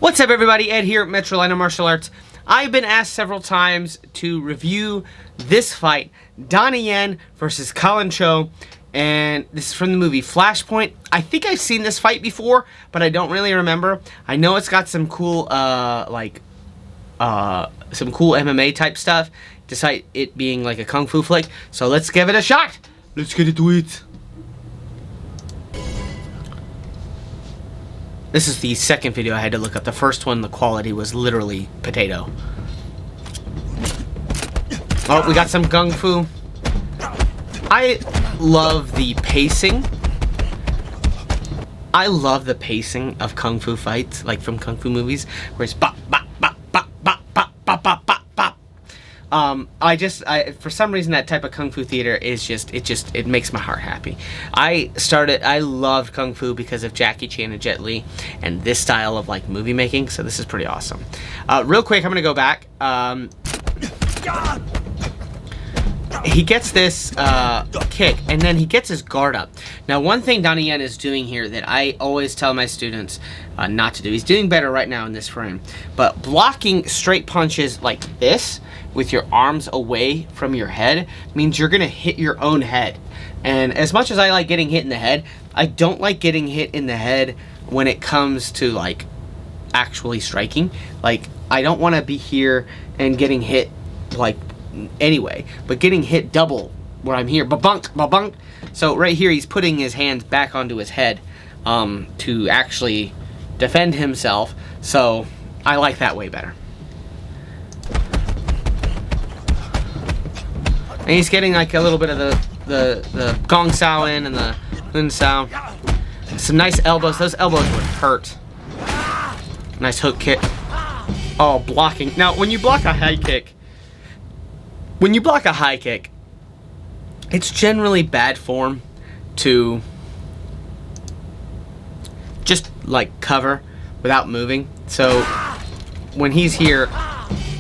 What's up, everybody? Ed here at Metrolina Martial Arts. I've been asked several times to review this fight, Donnie Yen versus Collin Chou, and this is from the movie Flashpoint. I think I've seen this fight before, but I don't really remember. I know it's got some cool, some cool MMA type stuff, despite it being like a kung fu flick. So let's give it a shot. Let's get into it. This is the second video I had to look up. The first one, the quality was literally potato. Oh, we got some kung fu. I love the pacing. I love the pacing of kung fu fights, like from kung fu movies, where it's bop, bop, bop, bop, bop, bop, bop, bop, bop, bop. For some reason, that type of kung fu theater is it makes my heart happy. I loved kung fu because of Jackie Chan and Jet Li and this style of like movie making, so this is pretty awesome. Real quick, I'm gonna go back. He gets this kick, and then he gets his guard up. Now, one thing Donnie Yen is doing here that I always tell my students not to do, he's doing better right now in this frame, but blocking straight punches like this with your arms away from your head means you're gonna hit your own head. And as much as I like getting hit in the head, I don't like getting hit in the head when it comes to like actually striking. Like, I don't want to be here and getting hit like anyway, but getting hit double where I'm here, ba-bunk, ba-bunk. So right here, he's putting his hands back onto his head to actually defend himself. So I like that way better. And he's getting like a little bit of the gong sao in and the lun sao. Some nice elbows. Those elbows would hurt. Nice hook kick. Oh, blocking. Now, when you block a high kick, it's generally bad form to just like cover without moving. So when he's here,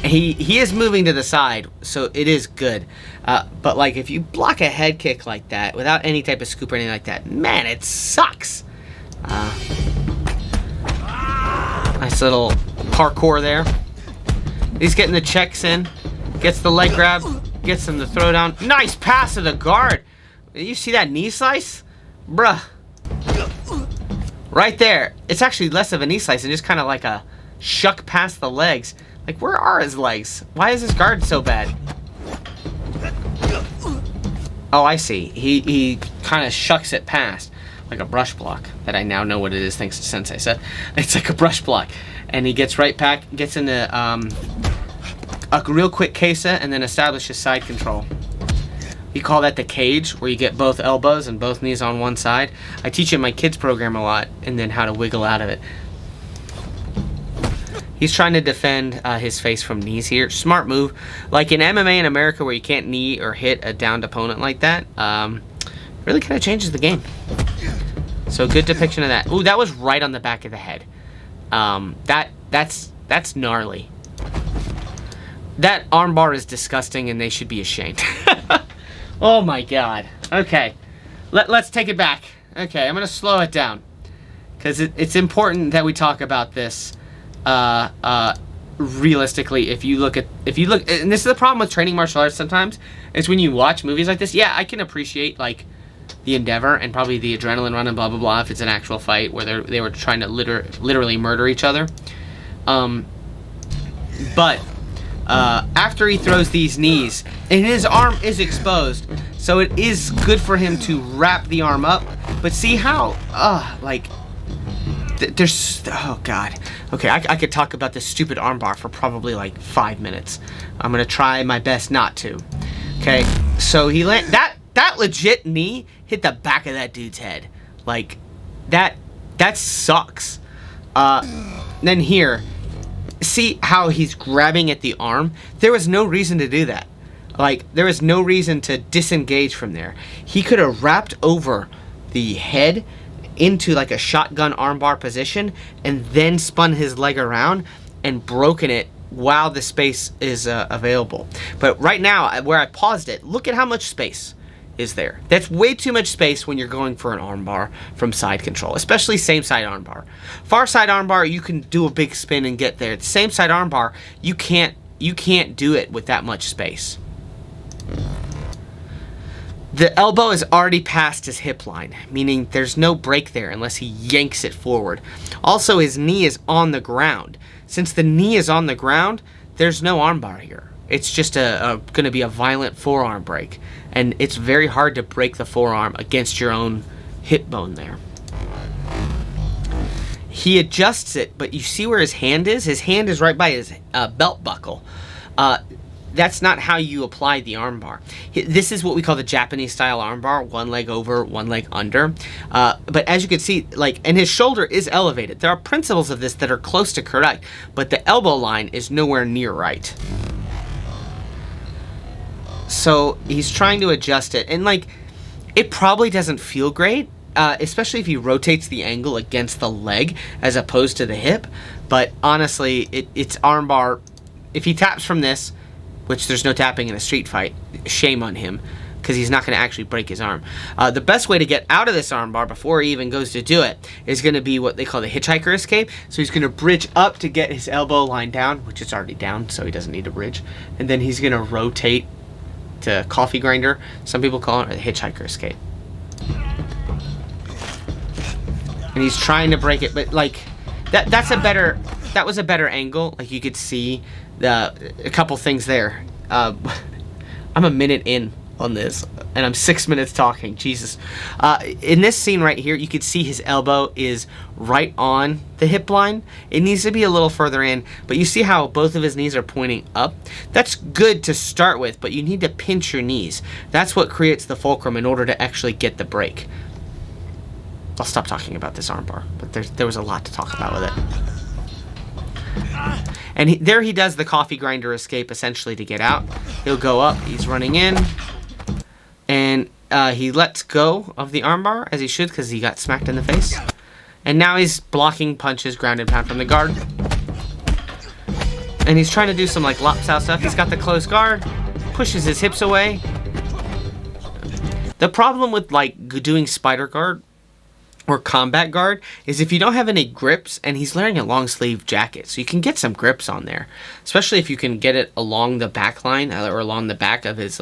he is moving to the side, so it is good. But like if you block a head kick like that without any type of scoop or anything like that, man, it sucks. Nice little parkour there. He's getting the checks in, gets the leg grab, gets him the throw down. Nice pass to the guard. You see that knee slice? Bruh. Right there. It's actually less of a knee slice and just kind of like a shuck past the legs. Like, where are his legs? Why is his guard so bad? Oh, I see. He kind of shucks it past. Like a brush block. That I now know what it is thanks to Sensei said. It's like a brush block. And he gets right back, gets into a real quick kesa, and then establishes side control. We call that the cage, where you get both elbows and both knees on one side. I teach it in my kids program a lot, and then how to wiggle out of it. He's trying to defend his face from knees here. Smart move. Like in MMA in America where you can't knee or hit a downed opponent like that, really kind of changes the game. So good depiction of that. Ooh, that was right on the back of the head. That's gnarly. That armbar is disgusting and they should be ashamed. Oh my god. Okay. Let's take it back. Okay, I'm going to slow it down. Because it's important that we talk about this realistically. If you look, and this is the problem with training martial arts sometimes, is when you watch movies like this, yeah, I can appreciate like the endeavor and probably the adrenaline run and blah blah blah if it's an actual fight where they were trying to literally murder each other. But after he throws these knees, and his arm is exposed, so it is good for him to wrap the arm up. But see how, like, there's, oh god. Okay, I could talk about this stupid armbar for probably like 5 minutes. I'm gonna try my best not to. Okay, so he that legit knee hit the back of that dude's head. Like, that sucks. Then here, see how he's grabbing at the arm? There was no reason to do that. Like, there was no reason to disengage from there. He could have wrapped over the head into like a shotgun armbar position and then spun his leg around and broken it while the space is available. But right now, where I paused it, look at how much space is there. That's way too much space when you're going for an armbar from side control, especially same side armbar. Far side armbar, you can do a big spin and get there. Same side armbar, you can't do it with that much space. The elbow is already past his hip line, meaning there's no break there unless he yanks it forward. Also, his knee is on the ground. Since the knee is on the ground, there's no armbar here. It's just going to be a violent forearm break. And it's very hard to break the forearm against your own hip bone there. He adjusts it, but you see where his hand is? His hand is right by his belt buckle. That's not how you apply the armbar. This is what we call the Japanese style armbar, one leg over, one leg under. But as you can see, and his shoulder is elevated. There are principles of this that are close to correct, but the elbow line is nowhere near right. So he's trying to adjust it, and it probably doesn't feel great, especially if he rotates the angle against the leg as opposed to the hip. But honestly, it's armbar. If he taps from this, which there's no tapping in a street fight, shame on him, because he's not going to actually break his arm. The best way to get out of this armbar before he even goes to do it is going to be what they call the hitchhiker escape. So he's going to bridge up to get his elbow line down, which is already down, so he doesn't need to bridge. And then he's going to rotate to coffee grinder. Some people call it a hitchhiker escape. And he's trying to break it, but that was a better angle. You could see a couple things there. I'm a minute in on this, and I'm 6 minutes talking. Jesus. In this scene right here, you could see his elbow is right on the hip line. It needs to be a little further in, but you see how both of his knees are pointing up? That's good to start with, but you need to pinch your knees. That's what creates the fulcrum in order to actually get the break. I'll stop talking about this armbar, but there was a lot to talk about with it. And there he does the coffee grinder escape, essentially, to get out. He'll go up. He's running in. And he lets go of the armbar, as he should, because he got smacked in the face. And now he's blocking punches, ground and pound from the guard. And he's trying to do some, lop-style stuff. He's got the close guard. Pushes his hips away. The problem with, doing spider guard or combat guard is if you don't have any grips, and he's wearing a long sleeve jacket, so you can get some grips on there, especially if you can get it along the back line or along the back of his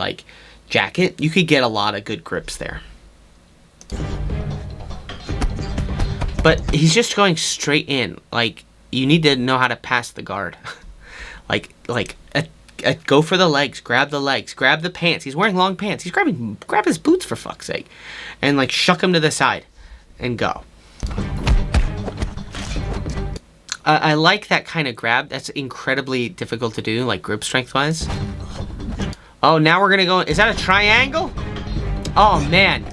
jacket. You could get a lot of good grips there, but he's just going straight in. You need to know how to pass the guard. Go for the legs, grab the pants. He's wearing long pants. He's grab his boots, for fuck's sake, and shuck him to the side and go. I like that kind of grab. That's incredibly difficult to do, grip strength wise. Oh, now we're gonna go. Is that a triangle? Oh man,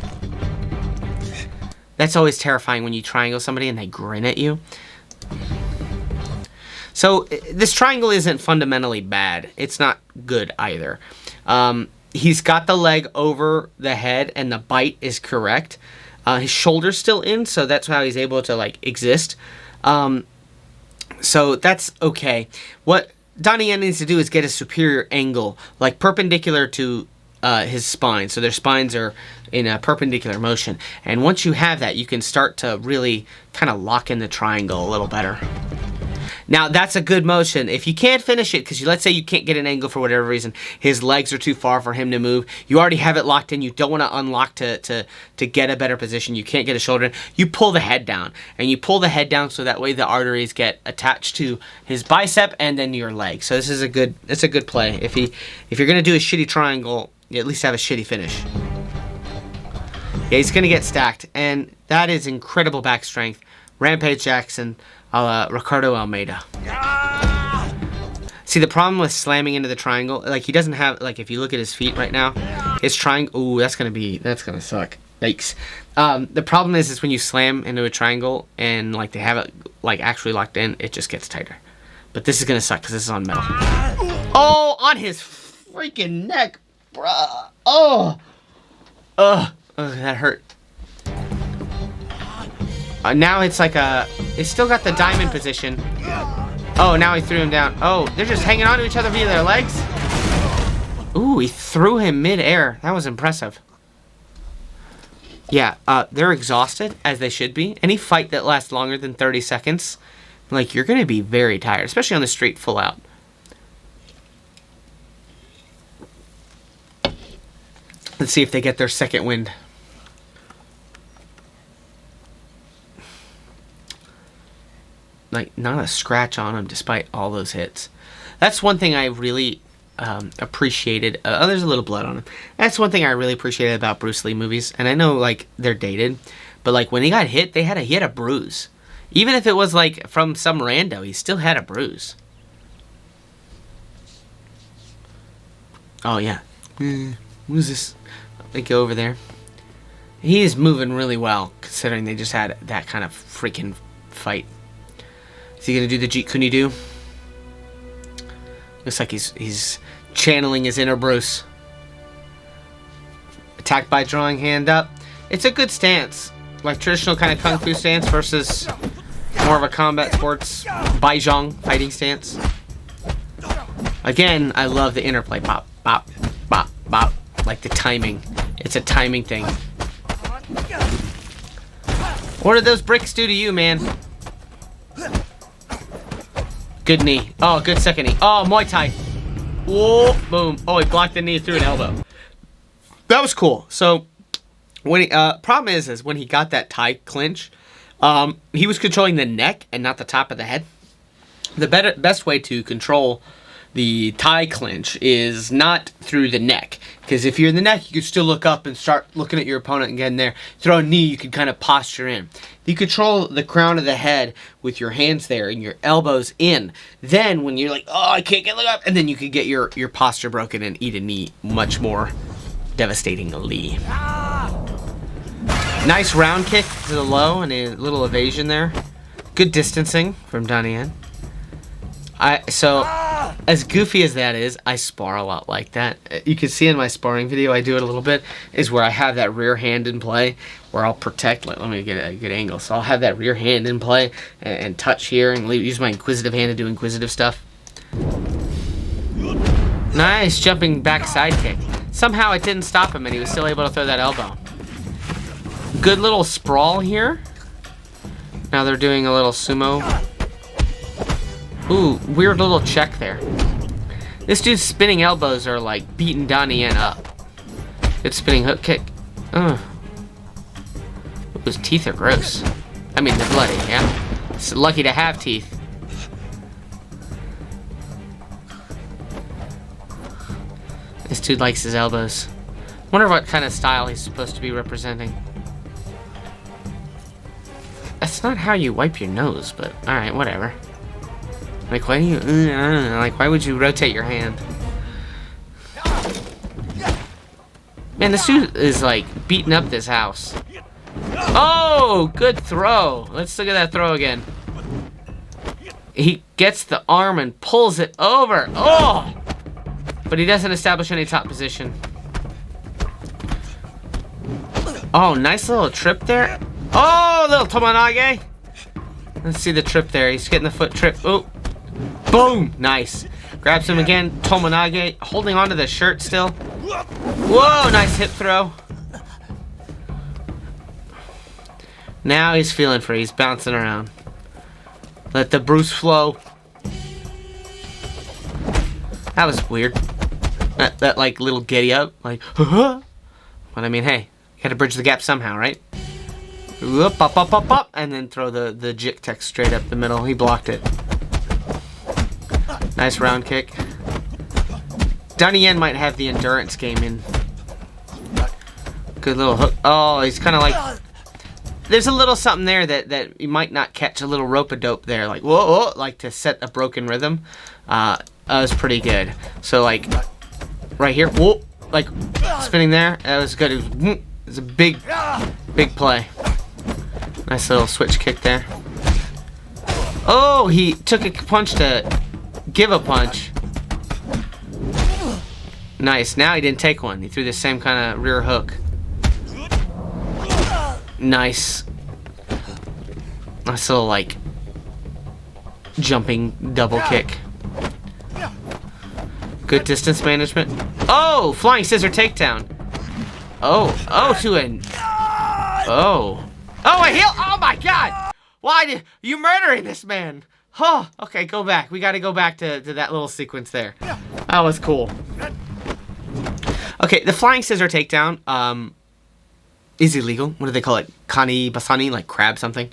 that's always terrifying when you triangle somebody and they grin at you. So this triangle isn't fundamentally bad. It's not good either. He's got the leg over the head and the bite is correct. His shoulder's still in, so that's how he's able to exist. So that's okay. What Donnie Yen needs to do is get a superior angle, perpendicular to his spine. So their spines are in a perpendicular motion. And once you have that, you can start to really kind of lock in the triangle a little better. Now, that's a good motion. If you can't finish it, because let's say you can't get an angle for whatever reason, his legs are too far for him to move, you already have it locked in, you don't want to unlock to get a better position, you can't get a shoulder in, you pull the head down. And you pull the head down so that way the arteries get attached to his bicep and then your leg. So this is a good play. If you're going to do a shitty triangle, you at least have a shitty finish. Yeah, he's going to get stacked. And that is incredible back strength. Rampage Jackson, Ricardo Almeida. See, the problem with slamming into the triangle, he doesn't have, if you look at his feet right now, his triangle, ooh, that's gonna suck. Yikes. The problem is when you slam into a triangle and they have it actually locked in, it just gets tighter. But this is gonna suck because this is on metal. Oh, on his freaking neck, bruh. Oh, that hurt. Now it's it's still got the diamond position. Oh, now he threw him down. Oh, they're just hanging on to each other via their legs. Ooh, he threw him mid-air. That was impressive. Yeah, they're exhausted, as they should be. Any fight that lasts longer than 30 seconds, like, you're going to be very tired, especially on the street full out. Let's see if they get their second wind. Like, not a scratch on him despite all those hits. That's one thing I really appreciated. There's a little blood on him. That's one thing I really appreciated about Bruce Lee movies. And I know, like, they're dated, but, like, when he got hit, he had a bruise. Even if it was, like, from some rando, he still had a bruise. Oh, yeah. What is this? They go over there. He is moving really well, considering they just had that kind of freaking fight. Is he going to do the Jeet Kune Do? Looks like he's channeling his inner Bruce. Attack by drawing hand up. It's a good stance. Like traditional kind of kung fu stance versus more of a combat sports baizhong fighting stance. Again, I love the interplay. Bop, bop, bop, bop. Like the timing. It's a timing thing. What did those bricks do to you, man? Good knee. Oh, good second knee. Oh, Muay Thai. Whoa, boom. Oh, he blocked the knee through an elbow. That was cool. So, when he, problem is when he got that Thai clinch, he was controlling the neck and not the top of the head. The best way to control the Thai clinch is not through the neck. Because if you're in the neck, you can still look up and start looking at your opponent and get in there. Throw a knee, you can kind of posture in. You control the crown of the head with your hands there and your elbows in. Then when you're like, oh, I can't look up, and then you can get your posture broken and eat a knee much more devastatingly. Nice round kick to the low and a little evasion there. Good distancing from Donnie Yen. So, as goofy as that is, I spar a lot like that. You can see in my sparring video, I do it a little bit, is where I have that rear hand in play, where I'll protect, let me get a good angle. So I'll have that rear hand in play, and touch here, and use my inquisitive hand to do inquisitive stuff. Nice jumping back side kick. Somehow it didn't stop him, and he was still able to throw that elbow. Good little sprawl here. Now they're doing a little sumo. Ooh, weird little check there. This dude's spinning elbows are like beating Donnie Yen up. Good spinning hook kick. His teeth are gross. I mean, they're bloody, yeah. It's lucky to have teeth. This dude likes his elbows. Wonder what kind of style he's supposed to be representing. That's not how you wipe your nose, but alright, whatever. Like, why do you, like, why would you rotate your hand? Man, this dude is, like, beating up this house. Oh, good throw. Let's look at that throw again. He gets the arm and pulls it over. Oh! But he doesn't establish any top position. Oh, nice little trip there. Oh, little tomanage. Let's see the trip there. He's getting the foot trip. Oh. Boom! Nice. Grabs him again. Tomanage. Holding onto the shirt still. Whoa! Nice hip throw. Now he's feeling free. He's bouncing around. Let the Bruce flow. That was weird. That like little giddy up. Like, but I mean, hey. You gotta bridge the gap somehow, right? Up, up, up, up, up. And then throw the jik tech straight up the middle. He blocked it. Nice round kick. Donnie Yen might have the endurance game in. Good little hook. Oh, he's kind of like... There's a little something there that you might not catch. A little rope-a-dope there. Like, whoa, whoa, like to set a broken rhythm. That was pretty good. So, like, right here. Whoa, like, spinning there. That was good. It was a big play. Nice little switch kick there. Oh, he took a punch to... give a punch. Nice. Now he didn't take one. He threw the same kind of rear hook. Nice. Nice little, like, jumping double kick. Good distance management. Oh! Flying scissor takedown. Oh, to an... Oh. Oh, a heel! Oh my god! Why did you murdering this man? Oh, okay, go back. We gotta go back to that little sequence there. That was cool. Okay, the flying scissor takedown is illegal. What do they call it? Kani basani, like crab something.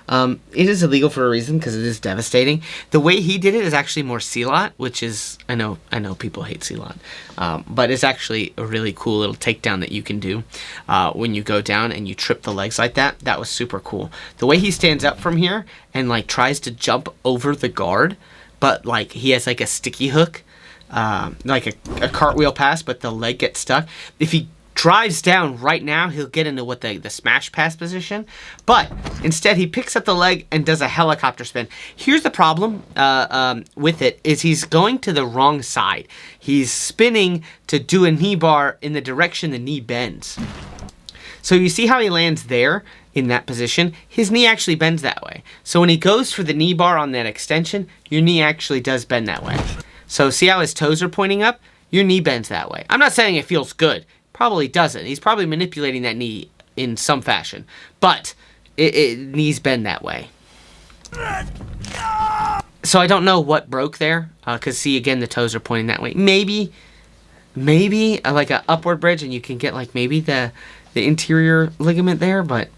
It is illegal for a reason because it is devastating. The way he did it is actually more silat, which is I know people hate silat, but it's actually a really cool little takedown that you can do when you go down and you trip the legs like that. That was super cool. The way he stands up from here and like tries to jump over the guard, but like he has like a sticky hook, like a cartwheel pass, but the leg gets stuck. If he drives down right now, he'll get into what the smash pass position, but instead he picks up the leg and does a helicopter spin. Here's the problem with it is he's going to the wrong side. He's spinning to do a knee bar in the direction the knee bends. So you see how he lands there in that position? His knee actually bends that way. So when he goes for the knee bar on that extension, your knee actually does bend that way. So see how his toes are pointing up? Your knee bends that way. I'm not saying it feels good. Probably doesn't. He's probably manipulating that knee in some fashion, but knees bend that way. So I don't know what broke there, because see again the toes are pointing that way. Maybe like a upward bridge, and you can get like maybe the interior ligament there, but.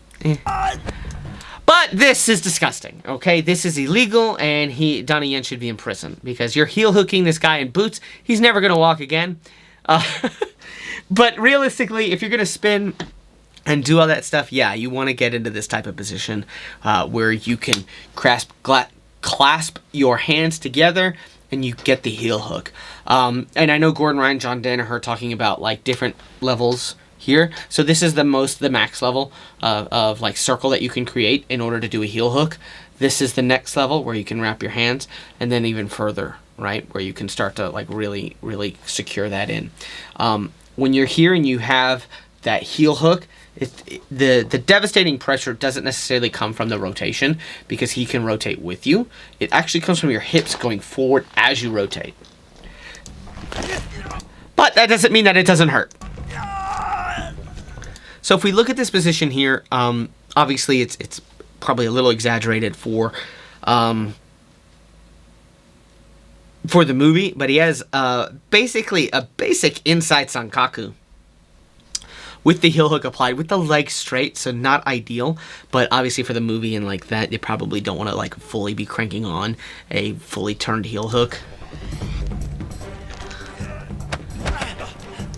But this is disgusting. Okay, this is illegal, and Donnie Yen should be in prison because you're heel hooking this guy in boots. He's never gonna walk again. But realistically, if you're going to spin and do all that stuff, yeah, you want to get into this type of position where you can clasp your hands together and you get the heel hook. And I know Gordon Ryan, John Danaher are talking about like different levels here. So this is the max level of like circle that you can create in order to do a heel hook. This is the next level where you can wrap your hands, and then even further, right, where you can start to like really, really secure that in. When you're here and you have that heel hook, the devastating pressure doesn't necessarily come from the rotation because he can rotate with you. It actually comes from your hips going forward as you rotate. But that doesn't mean that it doesn't hurt. So if we look at this position here, obviously it's probably a little exaggerated for the movie, but he has basically a basic inside sankaku with the heel hook applied, with the leg straight, so not ideal, but obviously for the movie and like that, they probably don't want to like fully be cranking on a fully turned heel hook.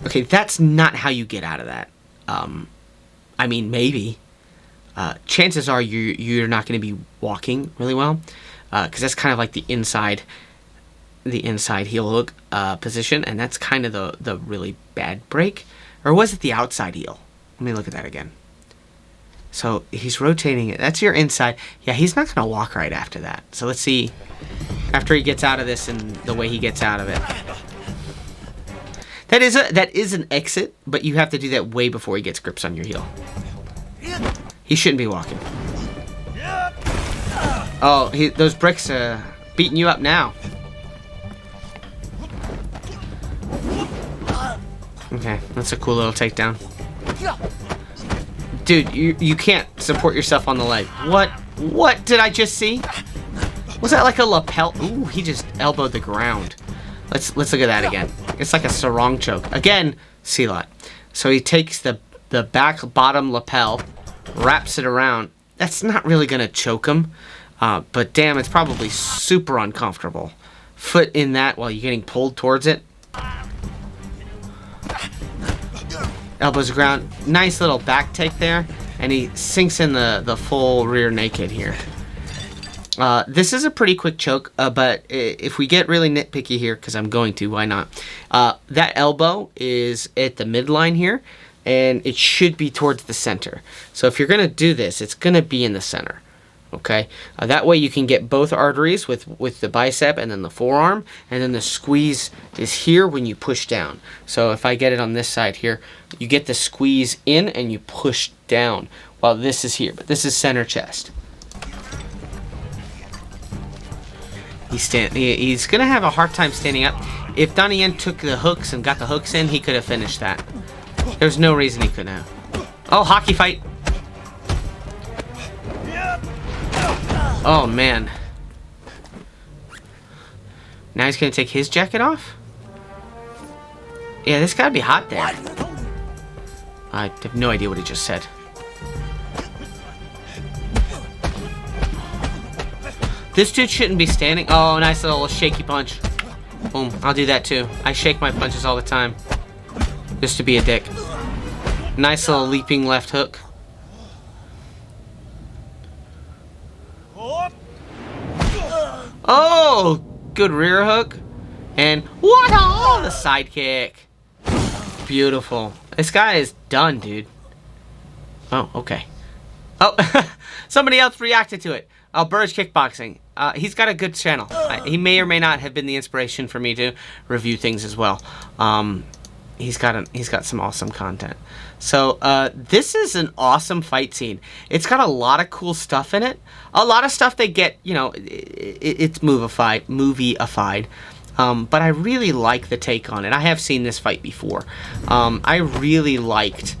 Okay, that's not how you get out of that. I mean, maybe. Chances are you're not going to be walking really well, because that's kind of like the inside heel hook position, and that's kind of the really bad break. Or was it the outside heel? Let me look at that again. So he's rotating it. That's your inside. Yeah, he's not going to walk right after that. So let's see after he gets out of this and the way he gets out of it. That is an exit, but you have to do that way before he gets grips on your heel. He shouldn't be walking. Oh, those bricks are beating you up now. Okay, that's a cool little takedown. Dude, you can't support yourself on the leg. What did I just see? Was that like a lapel? Ooh, he just elbowed the ground. Let's look at that again. It's like a sarong choke. Again, silat. So he takes the back bottom lapel, wraps it around. That's not really gonna choke him, but damn, it's probably super uncomfortable. Foot in that while you're getting pulled towards it. Elbows the ground. Nice little back take there, and he sinks in the full rear naked here. This is a pretty quick choke, but if we get really nitpicky here, because I'm going to, why not? That elbow is at the midline here, and it should be towards the center. So if you're going to do this, it's going to be in the center. Okay, that way you can get both arteries with the bicep and then the forearm, and then the squeeze is here when you push down. So if I get it on this side here, you get the squeeze in and you push down while this is here, but this is center chest. He's gonna have a hard time standing up. If Donnie Yen took the hooks and got the hooks in, he could have finished that. There's no reason he couldn't have. Oh, hockey fight. Oh, man. Now he's gonna take his jacket off? Yeah, this gotta be hot there. I have no idea what he just said. This dude shouldn't be standing. Oh, nice little shaky punch. Boom. I'll do that too. I shake my punches all the time. Just to be a dick. Nice little leaping left hook. Oh! Good rear hook. And what? Oh, the side kick. Beautiful. This guy is done, dude. Oh, okay. Oh, somebody else reacted to it. Oh, Burge Kickboxing. He's got a good channel. He may or may not have been the inspiration for me to review things as well. He's got some awesome content. So this is an awesome fight scene. It's got a lot of cool stuff in it. A lot of stuff they get, you know, it's movie-ified. But I really like the take on it. I have seen this fight before. I really liked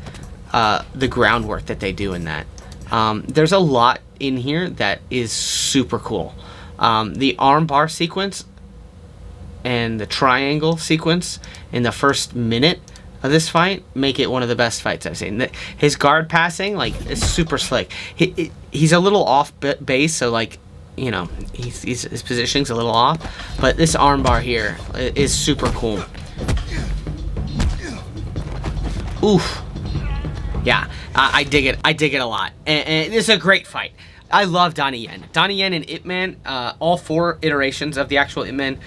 the groundwork that they do in that. There's a lot in here that is super cool. The armbar sequence and the triangle sequence in the first minute of this fight make it one of the best fights I've seen. His guard passing, like, is super slick. He's a little off base, so, like, you know, his positioning's a little off, but this armbar here is super cool. Oof. Yeah, I dig it. I dig it a lot. And it's a great fight. I love Donnie Yen. Donnie Yen and Ip Man, all 4 iterations of the actual Ip Man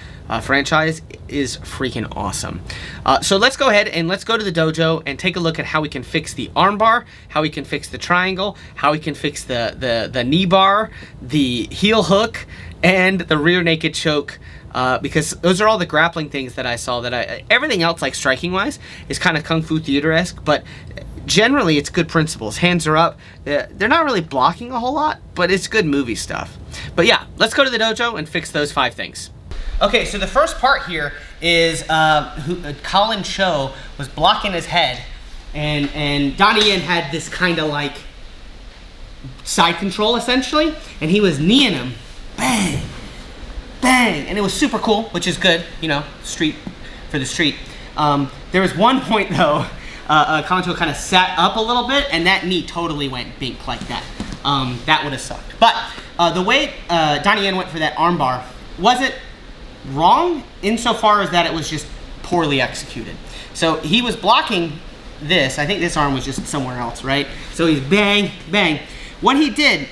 franchise is freaking awesome. So let's go ahead and let's go to the dojo and take a look at how we can fix the armbar, how we can fix the triangle, how we can fix the knee bar, the heel hook, and the rear naked choke. Because those are all the grappling things that I saw. Everything else, like striking wise, is kind of Kung Fu Theater-esque, but generally it's good principles. Hands are up. They're not really blocking a whole lot, but it's good movie stuff. But yeah, let's go to the dojo and fix those 5 things. Okay, so the first part here is Collin Chou was blocking his head, and Donnie Yen had this kind of like side control essentially, and he was kneeing him. Bang! Bang! And it was super cool, which is good, you know, street for the street. There was one point though, Collin Chou kind of sat up a little bit, and that knee totally went bink like that. That would have sucked. But the way Donnie Yen went for that armbar wasn't wrong insofar as that it was just poorly executed. So he was blocking this. I think this arm was just somewhere else, right? So he's bang, bang. What he did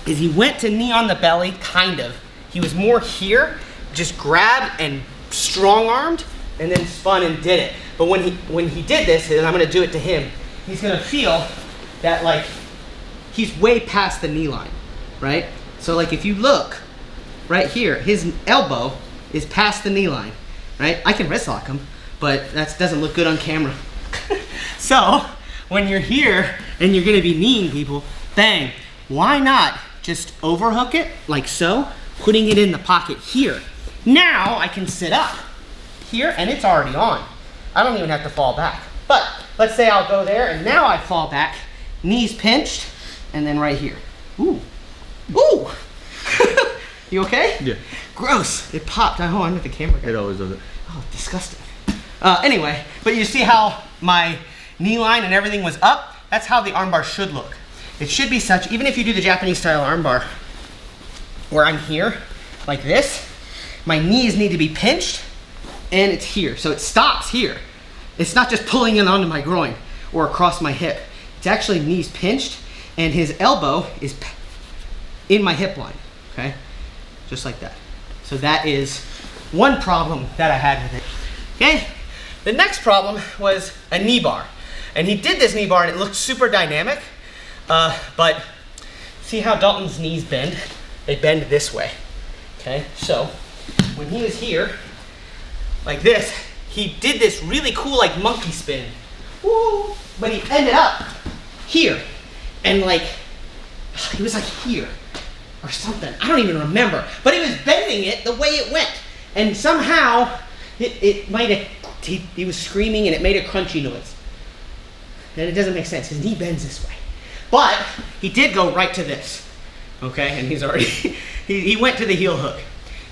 is he went to knee on the belly, kind of. He was more here, just grabbed and strong-armed, and then spun and did it. But when he did this, and I'm gonna do it to him, he's gonna feel that like he's way past the knee line, right? So like if you look right here, his elbow is past the knee line, right? I can wrist lock him, but that doesn't look good on camera. So when you're here and you're gonna be kneeing people, bang, why not just overhook it like so, putting it in the pocket here. Now I can sit up here and it's already on. I don't even have to fall back. But let's say I'll go there and now I fall back, knees pinched, and then right here. Ooh, ooh. You okay? Yeah. Gross, it popped. Oh, I'm at the camera guy. It always does it. Oh, disgusting. Anyway, but you see how my knee line and everything was up? That's how the armbar should look. It should be such, even if you do the Japanese style armbar, where I'm here, like this, my knees need to be pinched, and it's here. So it stops here. It's not just pulling it onto my groin or across my hip. It's actually knees pinched, and his elbow is in my hip line, okay? Just like that. So that is one problem that I had with it. Okay, the next problem was a knee bar. And he did this knee bar and it looked super dynamic, but see how Dalton's knees bend? They bend this way, okay? So when he was here, like this, he did this really cool like monkey spin. Woo! But he ended up here. And like, he was like here or something. I don't even remember. But he was bending it the way it went. And somehow, it might have, he was screaming and it made a crunchy noise. And it doesn't make sense. His knee bends this way. But he did go right to this. Okay, and he's already, he went to the heel hook.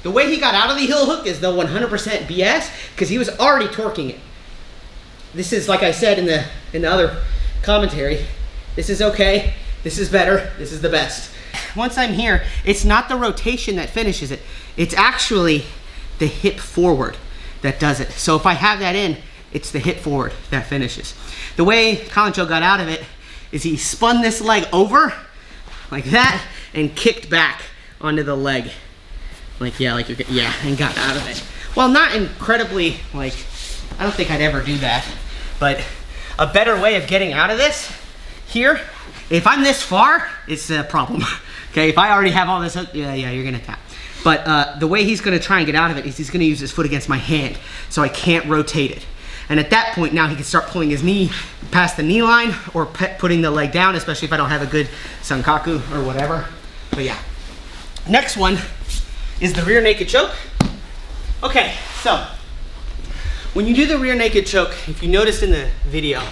The way he got out of the heel hook is the 100% BS, because he was already torquing it. This is, like I said in the other commentary, this is okay, this is better, this is the best. Once I'm here, it's not the rotation that finishes it. It's actually the hip forward that does it. So if I have that in, it's the hip forward that finishes. The way Collin Chou got out of it is he spun this leg over like that and kicked back onto the leg. Like, yeah, and got out of it. Well, not incredibly, like, I don't think I'd ever do that. But a better way of getting out of this, here, if I'm this far, it's a problem. Okay, if I already have all this hook, yeah, you're gonna tap. But the way he's gonna try and get out of it is he's gonna use his foot against my hand, so I can't rotate it. And at that point, now he can start pulling his knee past the knee line or putting the leg down, especially if I don't have a good sankaku or whatever. But yeah. Next one is the rear naked choke. Okay, so when you do the rear naked choke, if you noticed in the video,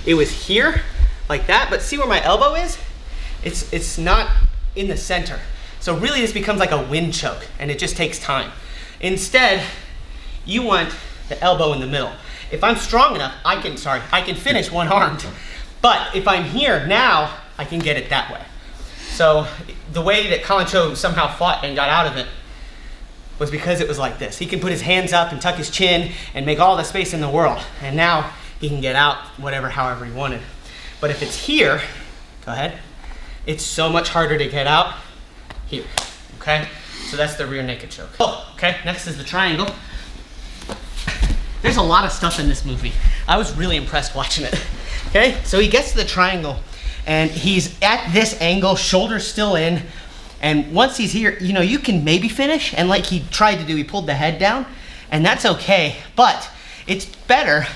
it was here, like that, but see where my elbow is? It's not in the center. So really this becomes like a wind choke, and it just takes time. Instead, you want the elbow in the middle. If I'm strong enough, I can finish one-armed. But if I'm here now, I can get it that way. So the way that Collin Chou somehow fought and got out of it was because it was like this. He can put his hands up and tuck his chin and make all the space in the world. And now he can get out however he wanted. But if it's here, go ahead, it's so much harder to get out here, okay? So that's the rear naked choke. Oh, okay, next is the triangle. There's a lot of stuff in this movie. I was really impressed watching it. Okay, so he gets to the triangle and he's at this angle, shoulders still in. And once he's here, you know, you can maybe finish. And like he tried to do, he pulled the head down, and that's okay. But it's better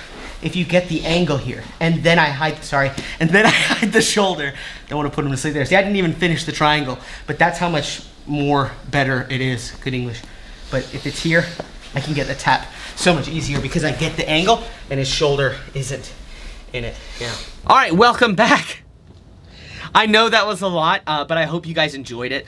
if you get the angle here. And then I hide the shoulder. Don't want to put him to sleep there. See, I didn't even finish the triangle, but that's how much more better it is. Good English. But if it's here, I can get the tap so much easier because I get the angle and his shoulder isn't in it. Yeah. All right, welcome back. I know that was a lot, but I hope you guys enjoyed it.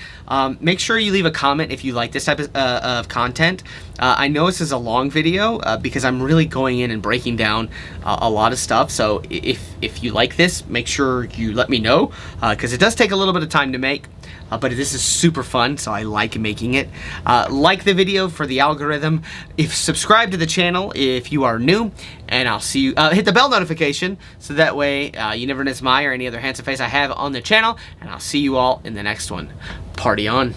Make sure you leave a comment if you like this type of content. I know this is a long video because I'm really going in and breaking down a lot of stuff. So if you like this, make sure you let me know because it does take a little bit of time to make. But this is super fun, so I like making it. Like the video for the algorithm. Subscribe to the channel if you are new, and I'll see you. Hit the bell notification so that way you never miss my or any other handsome face I have on the channel, and I'll see you all in the next one. Party on.